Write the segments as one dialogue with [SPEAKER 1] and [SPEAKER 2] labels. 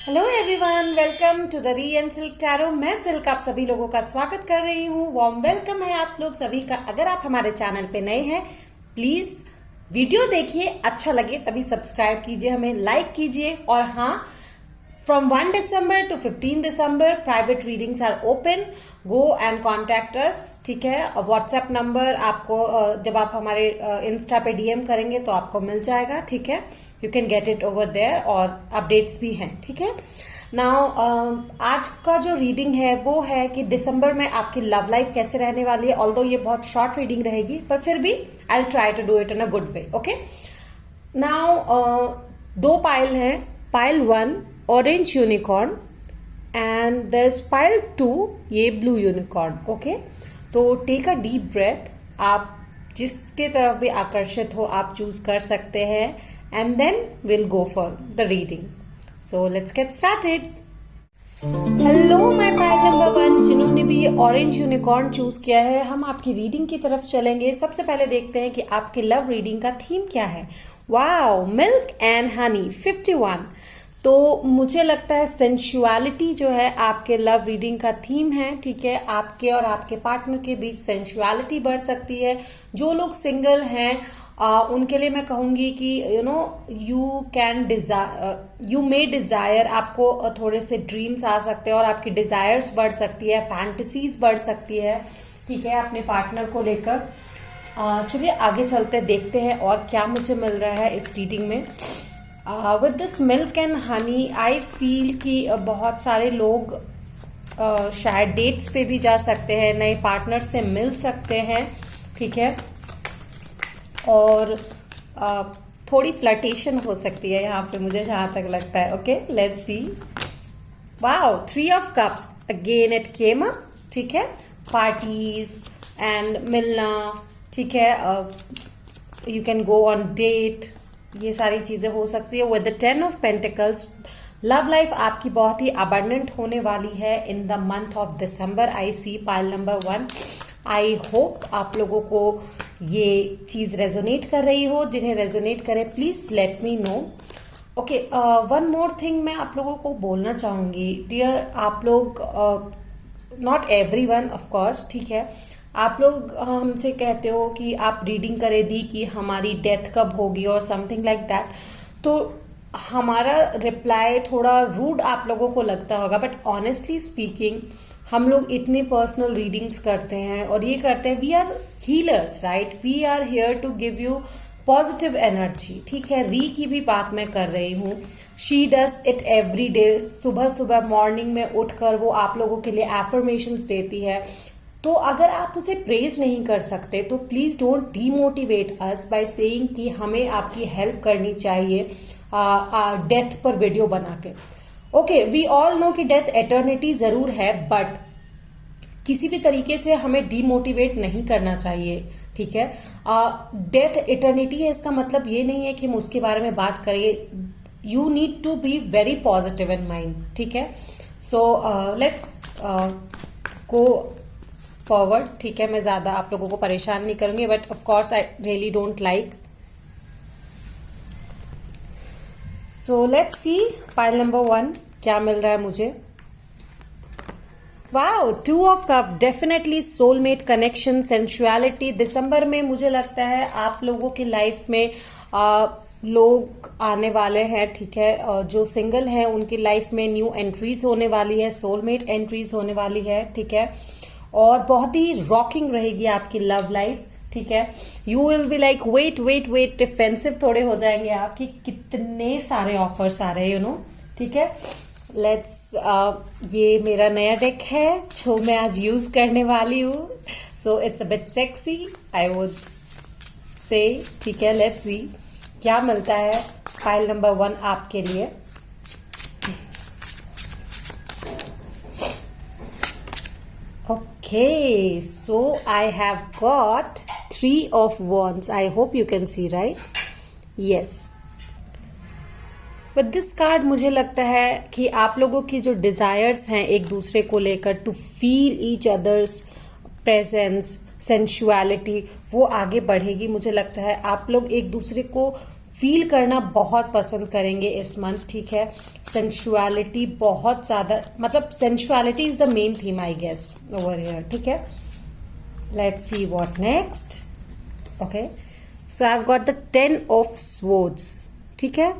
[SPEAKER 1] Hello everyone, welcome to the re and Silk Tarot. मैं Silk आप सभी लोगों का स्वागत कर रही हूँ। वार्म वेलकम है आप लोग सभी का। अगर आप हमारे चैनल पे नए हैं, प्लीज वीडियो देखिए, अच्छा लगे तभी सब्सक्राइब कीजिए, हमें लाइक कीजिए। और हाँ, from 1 December to 15 December private readings are open. Go and contact us, ठीक है। व्हाट्सएप नंबर आपको जब आप हमारे इंस्टा पे डीएम करेंगे तो आपको मिल जाएगा, ठीक है। You can get it over there, और अपडेट्स भी हैं, ठीक है। नाउ आज का जो रीडिंग है वो है कि दिसंबर में आपकी लव लाइफ कैसे रहने वाली है। ऑल्दो ये बहुत शॉर्ट रीडिंग रहेगी, पर फिर भी I try to do it in a good way, okay. Now दो पाइल हैं। Pile 1 orange unicorn and there's pile 2 ये ब्लू यूनिकॉर्न, ओके। तो टेक अ डीप ब्रेथ। आप जिसके तरफ भी आकर्षित हो आप चूज कर सकते हैं, and then will go for the reading. So let's get started. Hello my pile number 1, जिन्होंने भी ये ऑरेंज यूनिकॉर्न चूज किया है, हम आपकी रीडिंग की तरफ चलेंगे। सबसे पहले देखते हैं कि आपके लव रीडिंग का थीम क्या है। Wow, milk and honey 51। तो मुझे लगता है सेंसुअलिटी जो है आपके लव रीडिंग का थीम है, ठीक है। आपके और आपके पार्टनर के बीच सेंसुअलिटी बढ़ सकती है। जो लोग सिंगल हैं उनके लिए मैं कहूंगी कि यू मे डिजायर, आपको थोड़े से ड्रीम्स आ सकते हैं और आपकी डिजायर्स बढ़ सकती है, फैंटेसीज बढ़ सकती है, ठीक है, अपने पार्टनर को लेकर। चलिए आगे चलते देखते हैं और क्या मुझे मिल रहा है इस रीडिंग में। With this milk and honey I feel कि बहुत सारे लोग शायद डेट्स पे भी जा सकते हैं, नए पार्टनर से मिल सकते हैं, ठीक है। और थोड़ी फ्लर्टेशन हो सकती है यहाँ पे, मुझे जहां तक लगता है, okay. Let's see. Wow, 3 of cups again it came up, ठीक है। पार्टीज एंड मिलना, ठीक है। You can go on date, ये सारी चीजें हो सकती है। With the 10 of pentacles, love life आपकी बहुत ही अबंडेंट होने वाली है in the month of December. I see pile number 1। I hope आप लोगों को ये चीज रेजोनेट कर रही हो। जिन्हें रेजोनेट करे please let me no, okay. One more thing मैं आप लोगों को बोलना चाहूंगी, डियर। आप लोग, not every one of course, ठीक है, आप लोग हमसे कहते हो कि आप रीडिंग करे दी कि हमारी डेथ कब होगी और समथिंग लाइक दैट। तो हमारा रिप्लाई थोड़ा रूड आप लोगों को लगता होगा, बट ऑनेस्टली स्पीकिंग हम लोग इतने पर्सनल रीडिंग्स करते हैं और ये करते हैं। We are healers, right. We are here to give you positive energy, ठीक है। री की भी बात मैं कर रही हूँ। She does it every day. सुबह सुबह मॉर्निंग में उठकर वो आप लोगों के लिए एफर्मेशंस देती है। तो अगर आप उसे प्रेज नहीं कर सकते तो please don't demotivate us by saying कि हमें आपकी हेल्प करनी चाहिए डेथ पर वीडियो बना के। ओके, वी ऑल नो कि डेथ एटर्निटी जरूर है, बट किसी भी तरीके से हमें डीमोटिवेट नहीं करना चाहिए, ठीक है। डेथ एटर्निटी है, इसका मतलब ये नहीं है कि हम उसके बारे में बात करें। You need to be very positive in mind, ठीक है। सो लेट्स गो फॉरवर्ड, ठीक है। मैं ज्यादा आप लोगों को परेशान नहीं करूंगी, but of course I really don't like. So let's see pile number 1 क्या मिल रहा है मुझे। Wow, 2 of cup, definitely soulmate connection, sensuality. दिसंबर में मुझे लगता है आप लोगों की लाइफ में लोग आने वाले हैं, ठीक है। जो सिंगल हैं उनकी लाइफ में न्यू एंट्रीज होने वाली है, सोलमेट एंट्रीज होने वाली है, ठीक है। और बहुत ही रॉकिंग रहेगी आपकी लव लाइफ, ठीक है। You will be like wait wait wait, defensive थोड़े हो जाएंगे आप कि कितने सारे ऑफर्स आ रहे हैं, यू नो, ठीक है। लेट्स ये मेरा नया डेक है जो मैं आज यूज करने वाली हूँ। So it's a bit sexy I would say, ठीक है। लेट्स सी क्या मिलता है फाइल नंबर 1 आपके लिए। Okay, so I have got 3 of wands. I hope you can see, right? Yes. With this card मुझे लगता है कि आप लोगों की जो डिजायर्स हैं एक दूसरे को लेकर, to feel each other's presence, sensuality, वो आगे बढ़ेगी। मुझे लगता है आप लोग एक दूसरे को फील करना बहुत पसंद करेंगे इस मंथ, ठीक है। सेंसुअलिटी बहुत ज्यादा, मतलब sensuality is the main theme I guess over here, ठीक है। Let's see what next. Okay, so I have got the 10 of swords, ठीक है।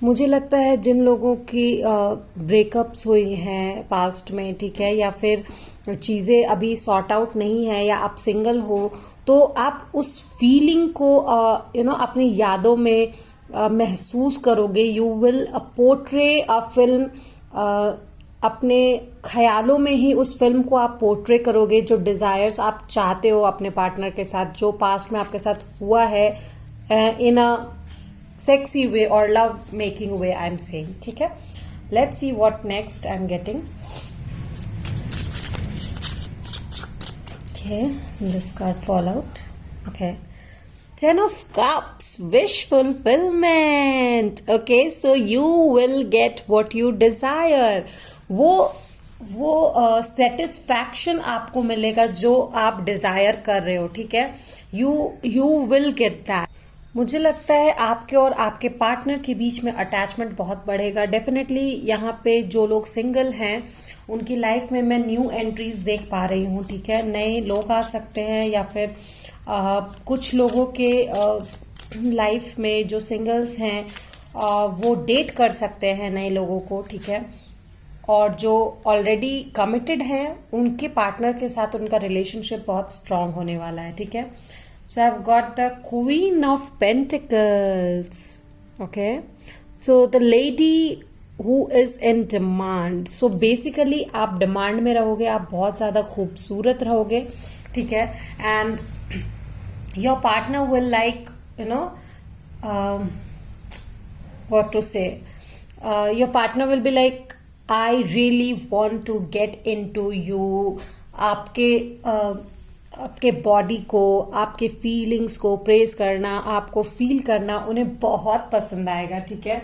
[SPEAKER 1] मुझे लगता है जिन लोगों की ब्रेकअप्स हुई हैं पास्ट में, ठीक है, या फिर चीजें अभी सॉर्ट आउट नहीं है, या आप सिंगल हो, तो आप उस फीलिंग को अपनी यादों में महसूस करोगे। You will portray a film, अपने ख्यालों में ही उस फिल्म को आप पोर्ट्रे करोगे। जो डिजायर्स आप चाहते हो अपने पार्टनर के साथ, जो पास्ट में आपके साथ हुआ है, इन अ sexy way or love making way I'm saying, ठीक है। Let's see what next I'm getting. Okay, this card fall out. Okay, 10 of Cups, wish fulfillment. Okay, so you will get what you desire. वो satisfaction आपको मिलेगा जो आप Dzire कर रहे हो, ठीक है। You will get that. मुझे लगता है आपके और आपके पार्टनर के बीच में अटैचमेंट बहुत बढ़ेगा डेफिनेटली। यहाँ पे जो लोग सिंगल हैं उनकी लाइफ में मैं न्यू एंट्रीज देख पा रही हूँ, ठीक है। नए लोग आ सकते हैं, या फिर कुछ लोगों के लाइफ में जो सिंगल्स हैं वो डेट कर सकते हैं नए लोगों को, ठीक है। और जो ऑलरेडी कमिटेड हैं उनके पार्टनर के साथ उनका रिलेशनशिप बहुत स्ट्रांग होने वाला है, ठीक है। So I've got the Queen of Pentacles. Okay, so the lady who is in demand. So basically आप डिमांड में रहोगे, आप बहुत ज्यादा खूबसूरत रहोगे, ठीक है। And your partner will like, what to say, your partner will be like, I really want to get into you. आपके बॉडी को, आपके फीलिंग्स को प्रेज करना, आपको फील करना उन्हें बहुत पसंद आएगा, ठीक है।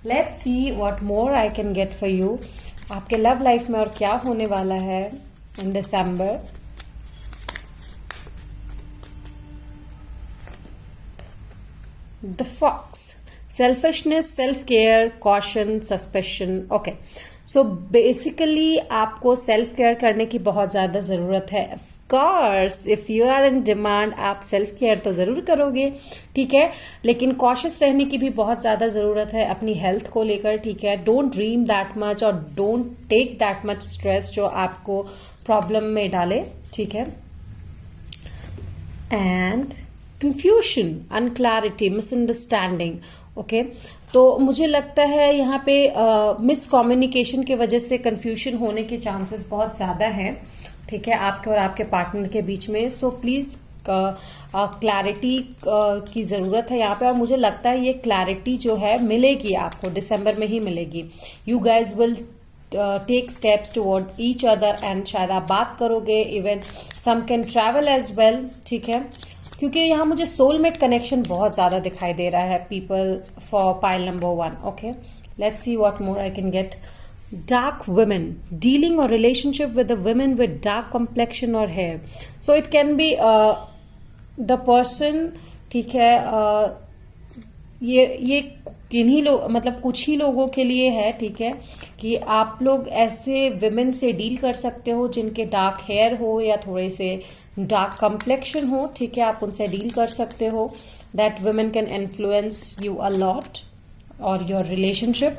[SPEAKER 1] Let's see what more I can get for you. आपके लव लाइफ में और क्या होने वाला है in December. The fox, selfishness, self care, caution, suspicion. Okay, so basically आपको सेल्फ केयर करने की बहुत ज्यादा जरूरत है। Of course if you are in demand आप सेल्फ केयर तो जरूर करोगे, ठीक है, लेकिन कॉशियस रहने की भी बहुत ज्यादा जरूरत है अपनी हेल्थ को लेकर, ठीक है। डोंट ड्रीम दैट मच और don't take that much stress जो आपको प्रॉब्लम में डाले, ठीक है। And confusion, unclarity, misunderstanding. Okay, तो मुझे लगता है यहाँ पे मिसकम्युनिकेशन की वजह से कंफ्यूजन होने के चांसेस बहुत ज्यादा हैं, ठीक है, आपके और आपके पार्टनर के बीच में। सो प्लीज क्लैरिटी की जरूरत है यहाँ पे, और मुझे लगता है ये क्लैरिटी जो है मिलेगी आपको दिसंबर में ही मिलेगी। You guys will take steps towards each other and शायद आप बात करोगे, even some can travel as well, ठीक है, क्योंकि यहाँ मुझे सोलमेट कनेक्शन बहुत ज्यादा दिखाई दे रहा है people for pile number 1। Okay, let's see what more I can gate. Dark women, dealing or relationship with the women with dark complexion or hair. So it can be the person, ठीक है, ये किन्हीं लोग, मतलब कुछ ही लोगों के लिए है, ठीक है, कि आप लोग ऐसे विमेन से डील कर सकते हो जिनके डार्क हेयर हो या थोड़े से डार्क कम्प्लेक्शन हो, ठीक है, आप उनसे डील कर सकते हो। That women can influence you a lot और your relationship.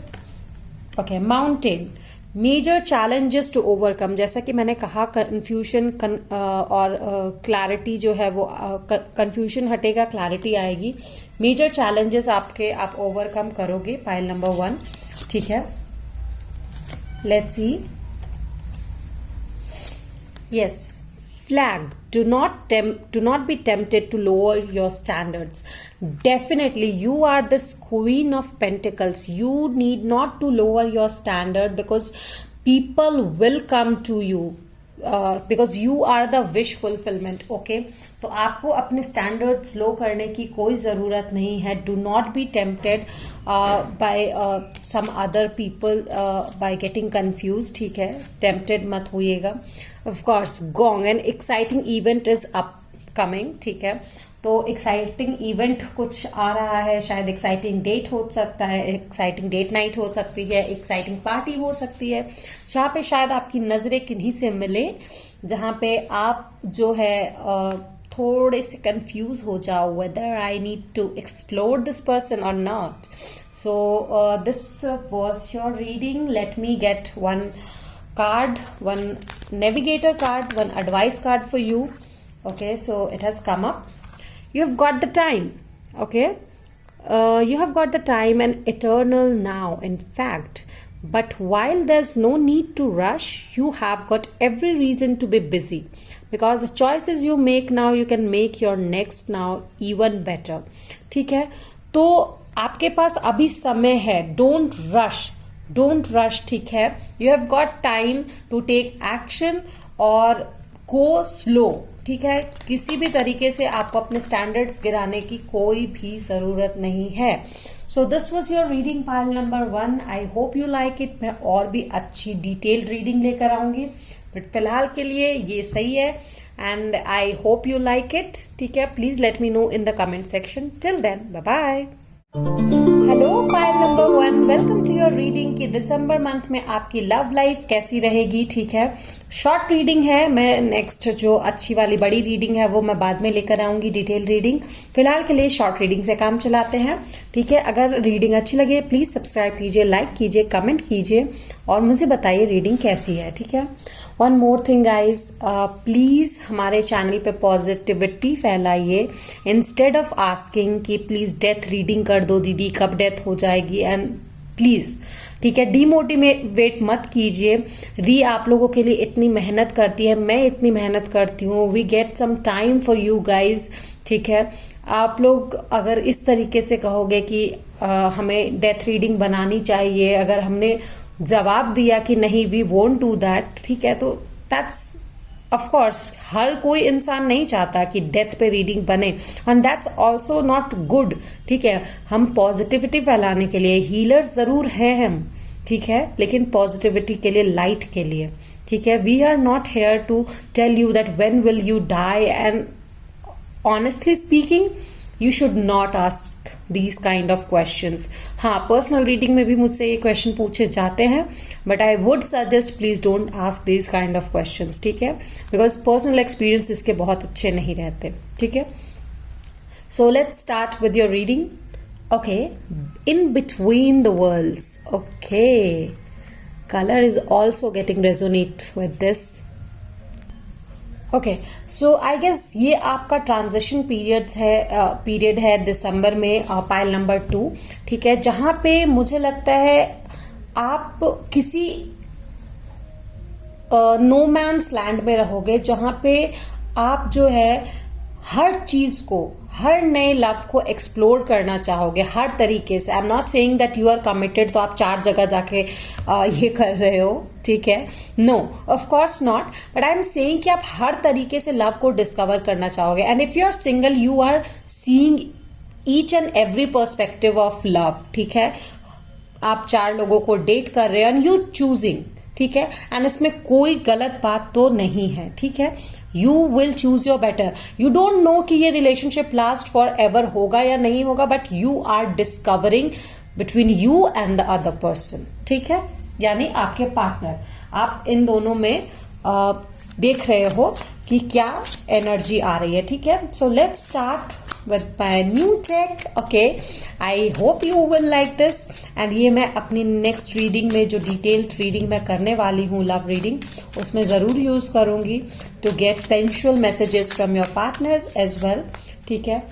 [SPEAKER 1] Okay, mountain, major challenges to overcome. जैसा कि मैंने कहा कंफ्यूजन और क्लैरिटी जो है वो कंफ्यूजन हटेगा, क्लैरिटी आएगी। मेजर चैलेंजेस आप ओवरकम करोगे, पाइल नंबर 1, ठीक है। Let's C, yes, flag, do not be tempted to lower your standards. Definitely you are this Queen of Pentacles. You need not to lower your standard because people will come to you because you are the wish fulfillment. Okay, तो आपको अपने standards लो करने की कोई जरूरत नहीं है. Do not be tempted by some other people by getting confused. ठीक है, tempted मत होइएगा. Of course, gong, an exciting event is upcoming. ठीक है, तो एक्साइटिंग इवेंट कुछ आ रहा है, शायद एक्साइटिंग डेट हो सकता है, एक्साइटिंग डेट नाइट हो सकती है, एक्साइटिंग पार्टी हो सकती है, जहाँ पे शायद आपकी नजरें किन्हीं से मिले, जहाँ पे आप जो है थोड़े से कंफ्यूज हो जाओ whether I need to explore this person और not. So this was your reading. Let me get one card, one navigator card, one advice card for you. Okay, so it has come up. You have got the time. Okay, you have got the time and eternal now, in fact. But while there's no need to rush, you have got every reason to be busy, because the choices you make now, you can make your next now even better. ठीक है, तो आपके पास अभी समय है. Don't rush. ठीक है, you have got time to take action और गो स्लो. ठीक है, किसी भी तरीके से आपको अपने स्टैंडर्ड्स गिराने की कोई भी जरूरत नहीं है. सो this was your reading pile number 1. I hope you like it. मैं और भी अच्छी डिटेल्ड रीडिंग लेकर आऊंगी, बट फिलहाल के लिए ये सही है and I hope you like it. ठीक है, please let me know in the comment section. Till then, bye bye. Hello pile number 1, welcome to your reading कि दिसंबर मंथ में आपकी लव लाइफ कैसी रहेगी. ठीक है, शॉर्ट रीडिंग है. मैं नेक्स्ट जो अच्छी वाली बड़ी रीडिंग है वो मैं बाद में लेकर आऊंगी, डिटेल रीडिंग. फिलहाल के लिए शॉर्ट रीडिंग से काम चलाते हैं. ठीक है, अगर रीडिंग अच्छी लगे प्लीज सब्सक्राइब कीजिए, लाइक कीजिए, कमेंट कीजिए और मुझे बताइए रीडिंग कैसी है. ठीक है, one more thing guys, please हमारे चैनल पे पॉजिटिविटी फैलाइए इंस्टेड ऑफ आस्किंग कि प्लीज डेथ रीडिंग कर दो दीदी, कब डेथ हो जाएगी. एंड प्लीज, ठीक है, डीमोटिवेट मत कीजिए. री आप लोगों के लिए इतनी मेहनत करती है, मैं इतनी मेहनत करती हूँ. We get some time for you guys. ठीक है, आप लोग अगर इस तरीके से कहोगे कि हमें डेथ रीडिंग बनानी चाहिए, अगर हमने जवाब दिया कि नहीं वी वोंट डू दैट, ठीक है, तो दैट्स ऑफ कोर्स हर कोई इंसान नहीं चाहता कि डेथ पे रीडिंग बने and that's also not good. ठीक है, हम पॉजिटिविटी फैलाने के लिए हीलर्स जरूर हैं हम. ठीक है, लेकिन पॉजिटिविटी के लिए, लाइट के लिए. ठीक है, we are not here to tell you that when will you die. And honestly speaking, you should not ask these kind of questions. हाँ, पर्सनल रीडिंग में भी मुझसे ये क्वेश्चन पूछे जाते हैं, but I would suggest please don't ask these kind of questions. ठीक है, बिकॉज पर्सनल एक्सपीरियंस इसके बहुत अच्छे नहीं रहते. ठीक है, so let's start with your reading. Okay, in between the worlds. Okay, colour is also getting resonate with this. Okay, so I guess ये आपका ट्रांजिशन पीरियड है दिसंबर में, पाइल नंबर 2. ठीक है, जहां पे मुझे लगता है आप किसी नो मैन्स लैंड में रहोगे, जहां पे आप जो है हर चीज को, हर नए लव को एक्सप्लोर करना चाहोगे हर तरीके से. I am not saying that you are committed, तो आप 4 जगह जाके ये कर रहे हो. ठीक है, no, of course not, but I am saying कि आप हर तरीके से लव को डिस्कवर करना चाहोगे. And if you are single, you are seeing each and every perspective of love. ठीक है, आप 4 लोगों को डेट कर रहे हो एंड यू चूजिंग. ठीक है, एंड इसमें कोई गलत बात तो नहीं है. ठीक है, you will choose your better. You don't know कि ये रिलेशनशिप लास्ट फॉर एवर होगा या नहीं होगा, but you are discovering between you and the other person. ठीक है, यानी आपके पार्टनर, आप इन दोनों में देख रहे हो कि क्या एनर्जी आ रही है. ठीक है, so let's start with my new take. Okay, I hope you will like this. And ये मैं अपनी नेक्स्ट रीडिंग में, जो डिटेल्ड रीडिंग मैं करने वाली हूँ, लव रीडिंग, उसमें जरूर यूज करूंगी to get sensual messages from your partner as well. ठीक है,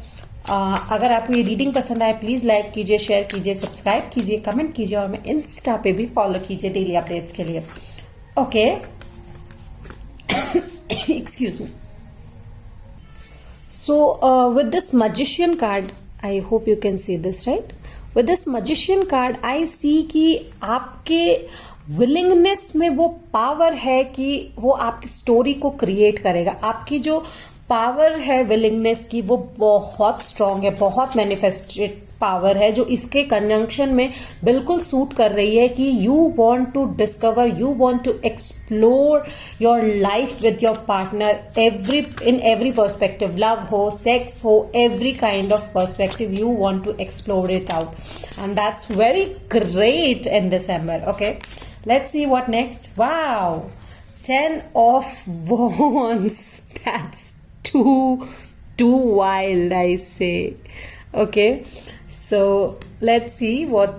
[SPEAKER 1] अगर आपको ये रीडिंग पसंद आए प्लीज लाइक कीजिए, शेयर कीजिए, सब्सक्राइब कीजिए, कमेंट कीजिए और मैं इंस्टा पे भी फॉलो कीजिए डेली अपडेट्स के लिए. Okay, excuse me. So with this magician card, I hope you can see this, right? With this magician card, I see कि आपके willingness में वो पावर है कि वो आपकी स्टोरी को क्रिएट करेगा. आपकी जो पावर है विलिंगनेस की वो बहुत स्ट्रांग है, बहुत मैनिफेस्टेड पावर है, जो इसके कंजंक्शन में बिल्कुल सूट कर रही है कि you want to discover, you want to explore your life with your partner in every perspective, love हो, सेक्स हो, every kind of perspective you want to explore it out, and that's very great in December. Okay, let's see what next. Wow, 10 of wands. That's too wild, I say. Okay, so let's see what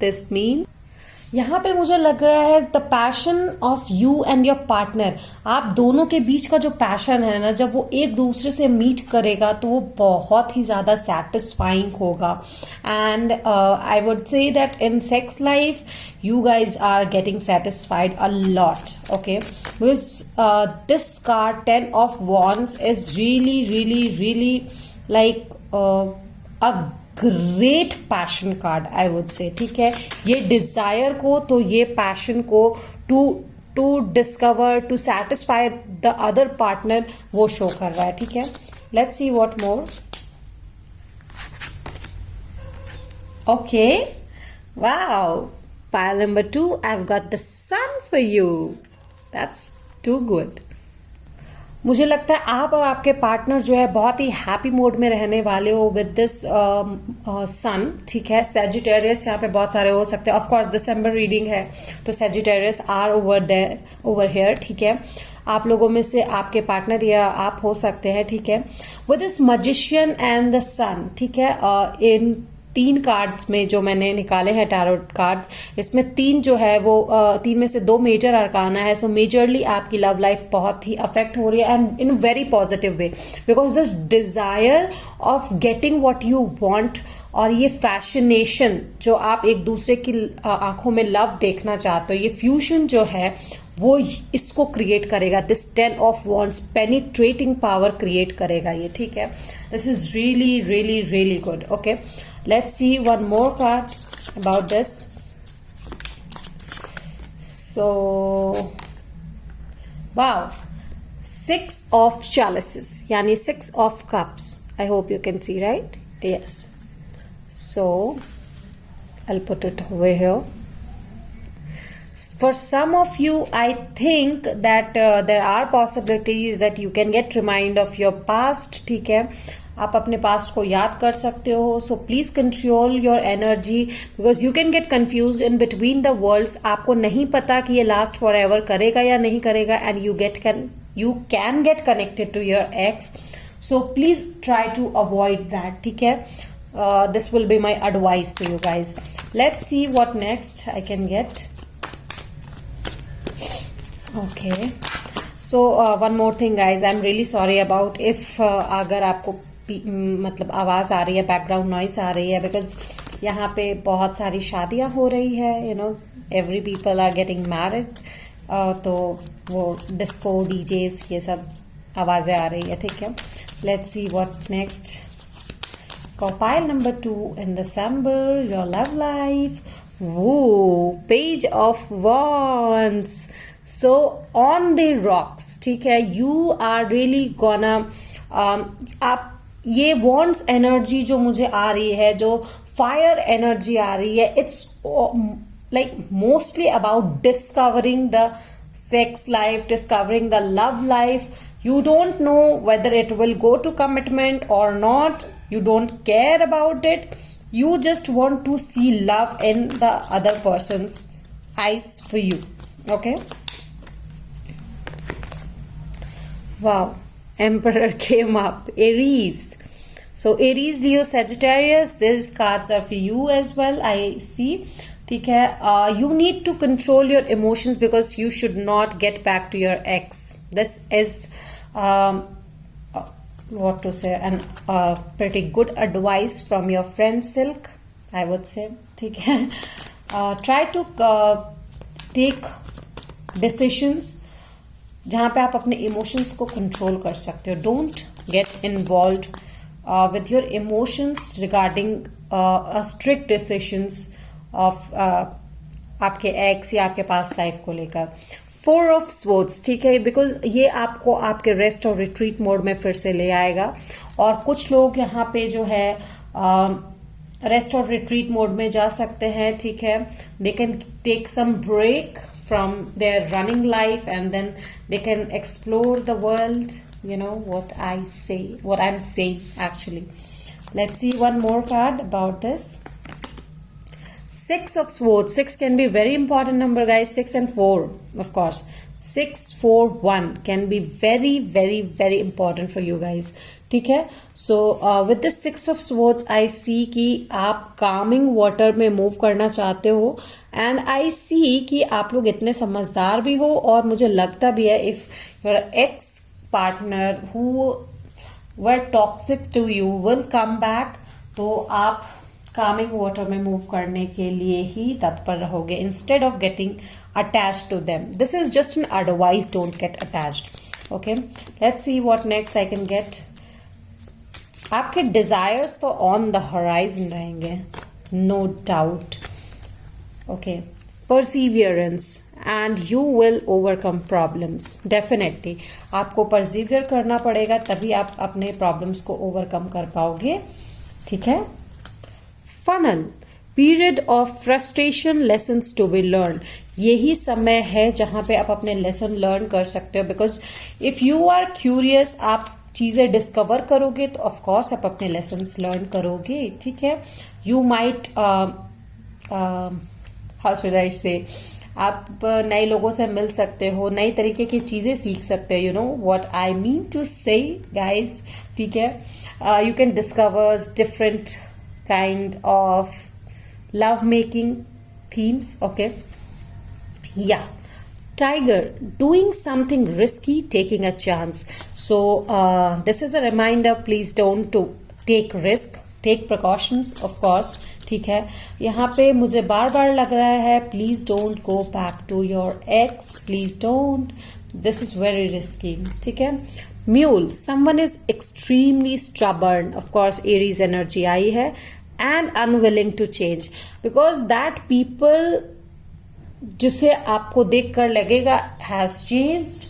[SPEAKER 1] this means. यहाँ पे मुझे लग रहा है the passion of you and your partner, आप दोनों के बीच का जो पैशन है ना, जब वो एक दूसरे से मीट करेगा तो वो बहुत ही ज्यादा सेटिस्फाइंग होगा. And I would say that in sex life you guys are getting satisfied a lot. Okay, because this card 10 of wands is really like a great passion card, I would say. ठीक है, ये desire को, तो ये passion को to discover, to satisfy the other partner वो show कर रहा है. ठीक है, let's see what more. Okay, wow, pile number 2, I've got the sun for you. That's too good. मुझे लगता है आप और आपके पार्टनर जो है बहुत ही हैप्पी मोड में रहने वाले हो विद दिस सन. ठीक है, सेजिटेरियस यहाँ पे बहुत सारे हो सकते हैं. ऑफ कोर्स दिसंबर रीडिंग है तो सेजिटेरियस आर ओवर हियर. ठीक है, आप लोगों में से आपके पार्टनर या आप हो सकते हैं. ठीक है, with this magician and the sun. ठीक है, इन 3 कार्ड्स में जो मैंने निकाले हैं टैरोट कार्ड्स, इसमें 3 जो है वो 3 में से 2 मेजर अरकाना है. सो मेजरली आपकी लव लाइफ बहुत ही अफेक्ट हो रही है and in very positive way, because this desire of getting what you want और ये फैसिनेशन जो आप एक दूसरे की आंखों में लव देखना चाहते हो, ये फ्यूजन जो है वो इसको क्रिएट करेगा. This 10 of wands penetrating power create करेगा ये. ठीक है, this is really good. Okay, let's see one more card about this. So wow, 6 of chalices, yani 6 of cups. I hope you can see, right? Yes. So I'll put it over here. For some of you, I think that there are possibilities that you can get remind of your past. ठीक है, आप अपने past को याद कर सकते हो. So please control your energy, because you can get confuse in between the worlds. आपको नहीं पता कि ये लास्ट फॉर एवर करेगा या नहीं करेगा, and you can get connected to your ex. So please try to avoid that. ठीक है, this will be my advice to you guys. Let's see what next I can get. Okay, so one more thing guys, I am really sorry about if अगर आपको मतलब आवाज आ रही है, background noise आ रही है, बिकॉज यहाँ पे बहुत सारी शादियां हो रही है. You know, every people are getting married, तो वो डिस्को डीजेस ये सब आवाजें आ रही है. ठीक है, let's see what next. Pile number 2 in December, your love life. वो page of wands. So on the rocks. ठीक है, यू आर रियली गोना आप ये वॉन्ड्स एनर्जी जो मुझे आ रही है, जो फायर एनर्जी आ रही है, it's like mostly about discovering the sex life, discovering the love life. You don't know whether it will go to commitment or not. You don't care about it. You just want to see love in the other person's eyes for you. Okay? Wow. Emperor came up. Aries. So Aries, Leo, Sagittarius, these cards are for you as well, I see. ठीक है, you need to control your emotions because you should not get back to your ex. This is what to say, and pretty good advice from your friend Silk, I would say. ठीक है, try to take decisions जहाँ पे आप अपने emotions को control कर सकते हो. Don't get involve with your emotions regarding strict decisions of आपके एक्स या आपके पास्ट लाइफ को लेकर. फोर ऑफ स्वॉर्ड्स, ठीक है, बिकॉज ये आपको आपके रेस्ट और रिट्रीट मोड में फिर से ले आएगा। और कुछ लोग यहाँ पे जो है रेस्ट और रिट्रीट मोड में जा सकते हैं, ठीक है। They can take some break from their running life and then they can explore the world, you know what I'm saying actually. Let's see one more card about this. Six of Swords. Six can be very important number, guys. 6 and 4, of course. 6, 4, 1 can be very, very, very important for you guys. ठीक है. So with this 6 of Swords, I see कि आप calming water में move करना चाहते हो, and I सी कि आप लोग इतने समझदार भी हो, और मुझे लगता भी है if your ex partner who were toxic to you will come back, तो आप कामिंग वाटर में मूव करने के लिए ही तत्पर रहोगे instead of getting attached to them. This is just an advice, don't get attached. Okay, let's see what next I can get. आपके डिजायर्स तो ऑन द हॉराइजन रहेंगे, no doubt. Okay, perseverance and you will overcome problems. Definitely आपको persevere करना पड़ेगा, तभी आप अपने problems को overcome कर पाओगे, ठीक है। Funnel, period of frustration, lessons to be learned. यही समय है जहां पे आप अपने lesson learn कर सकते हो, because if you are curious, आप चीजें डिस्कवर करोगे तो ऑफ कोर्स आप अपने lessons learn करोगे, ठीक है। You might how should I से, आप नए लोगों से मिल सकते हो, नई तरीके की चीजें सीख सकते हो, you know what I mean to say guys, ठीक है। You can discover different kind of love making themes, okay. या tiger, doing something risky, taking a chance. So this is a reminder, please don't to take risk, take precautions of course, ठीक है। यहाँ पे मुझे बार बार लग रहा है, please don't go back to your ex, please don't, this is very risky, ठीक है। Mule, someone is extremely stubborn, of course Aries energy आई है, and unwilling to change, because that people जिसे आपको देखकर लगेगा हैज चेंज्ड,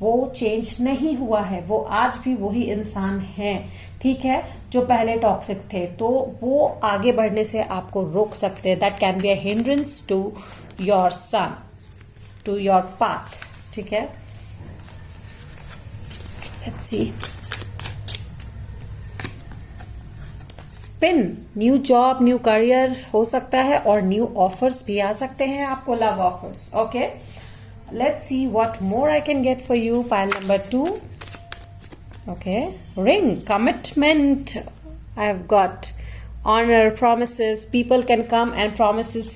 [SPEAKER 1] वो change नहीं हुआ है, वो आज भी वही इंसान है, ठीक है, जो पहले टॉक्सिक थे। तो वो आगे बढ़ने से आपको रोक सकते हैं। That can be a hindrance to your son, to your path, ठीक है। Let's see. Pin, new job, new career हो सकता है, और न्यू ऑफर्स भी आ सकते हैं आपको, love offers, okay. Let's see what more I can get for you. Pile number 2, okay, ring, commitment, I have got honor, promises, people can come and promises,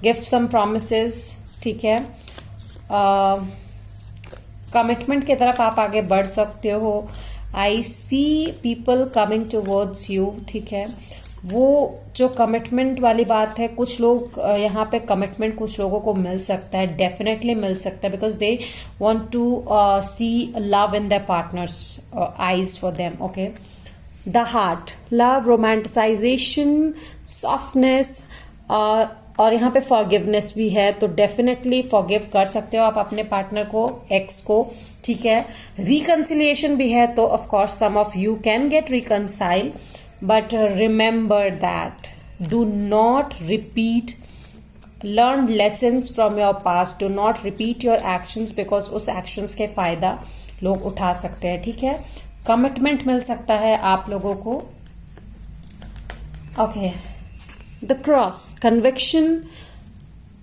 [SPEAKER 1] give some promises, ठीक है। Commitment की तरफ आप आगे बढ़ सकते हो। I see people coming towards you, ठीक है। वो जो कमिटमेंट वाली बात है, कुछ लोग यहाँ पे कमिटमेंट कुछ लोगों को मिल सकता है, डेफिनेटली मिल सकता है, because they want to see love in their partners eyes for them, okay. The heart, love, romanticisation, softness, और यहाँ पे फॉरगिवनेस भी है, तो डेफिनेटली फॉरगिव कर सकते हो आप अपने पार्टनर को, एक्स को, ठीक है। रिकंसिलिएशन भी है, तो of course some of you can get reconcile, but remember that do not repeat learned lessons from your past, do not repeat your actions, because उस actions के फायदा लोग उठा सकते हैं, ठीक है। कमिटमेंट मिल सकता है आप लोगों को, okay. The cross, conviction,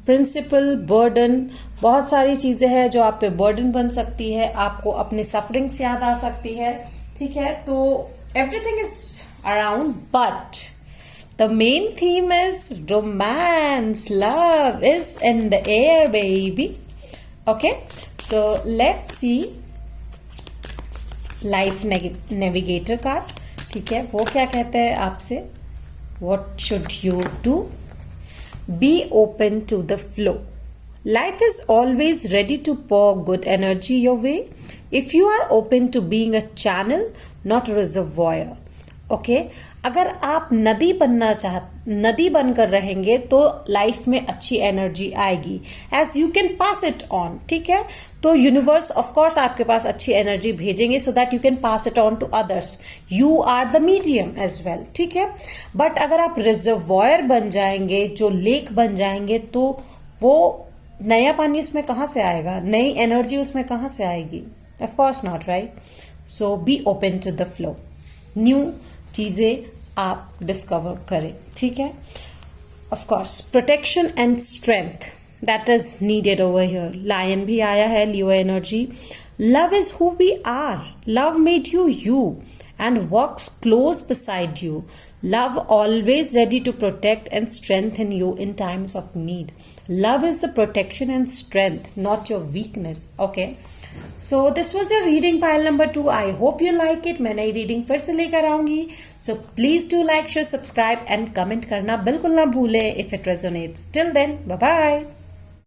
[SPEAKER 1] principle, burden, बहुत सारी चीजें हैं जो आप पे बर्डन बन सकती है, आपको अपने सफरिंग्स याद आ सकती है, ठीक है। तो everything is around, but the main theme is romance, love is in the air, baby, okay। So let's see life navigator card, ठीक है। वो क्या कहते हैं आपसे, what should you do? Be open to the flow. Life is always ready to pour good energy your way if you are open to being a channel, not a reservoir, okay। अगर आप नदी बनकर रहेंगे तो life में अच्छी energy आएगी, as you can pass it on, ठीक है। तो यूनिवर्स ऑफ कोर्स आपके पास अच्छी एनर्जी भेजेंगे so that you can pass it on to others, you are the medium as well, ठीक है। बट अगर आप रिजर्वॉयर बन जाएंगे, जो लेक बन जाएंगे, तो वो नया पानी उसमें कहां से आएगा, नई एनर्जी उसमें कहां से आएगी? Of course not, right. So be open to the flow, new चीजें आप डिस्कवर करें, ठीक है। Of course protection and strength that is needed over here. Lion भी आया है, Leo energy. Love is who we are, love made you and walks close beside you. Love always ready to protect and strengthen you in times of need. Love is the protection and strength, not your weakness. Okay. So this was your reading pile number 2. I hope you like it. मैं नई reading फिर से लेकर आऊंगी. So please do like, share, subscribe and comment करना बिल्कुल ना भूले if it resonates. Till then, bye bye.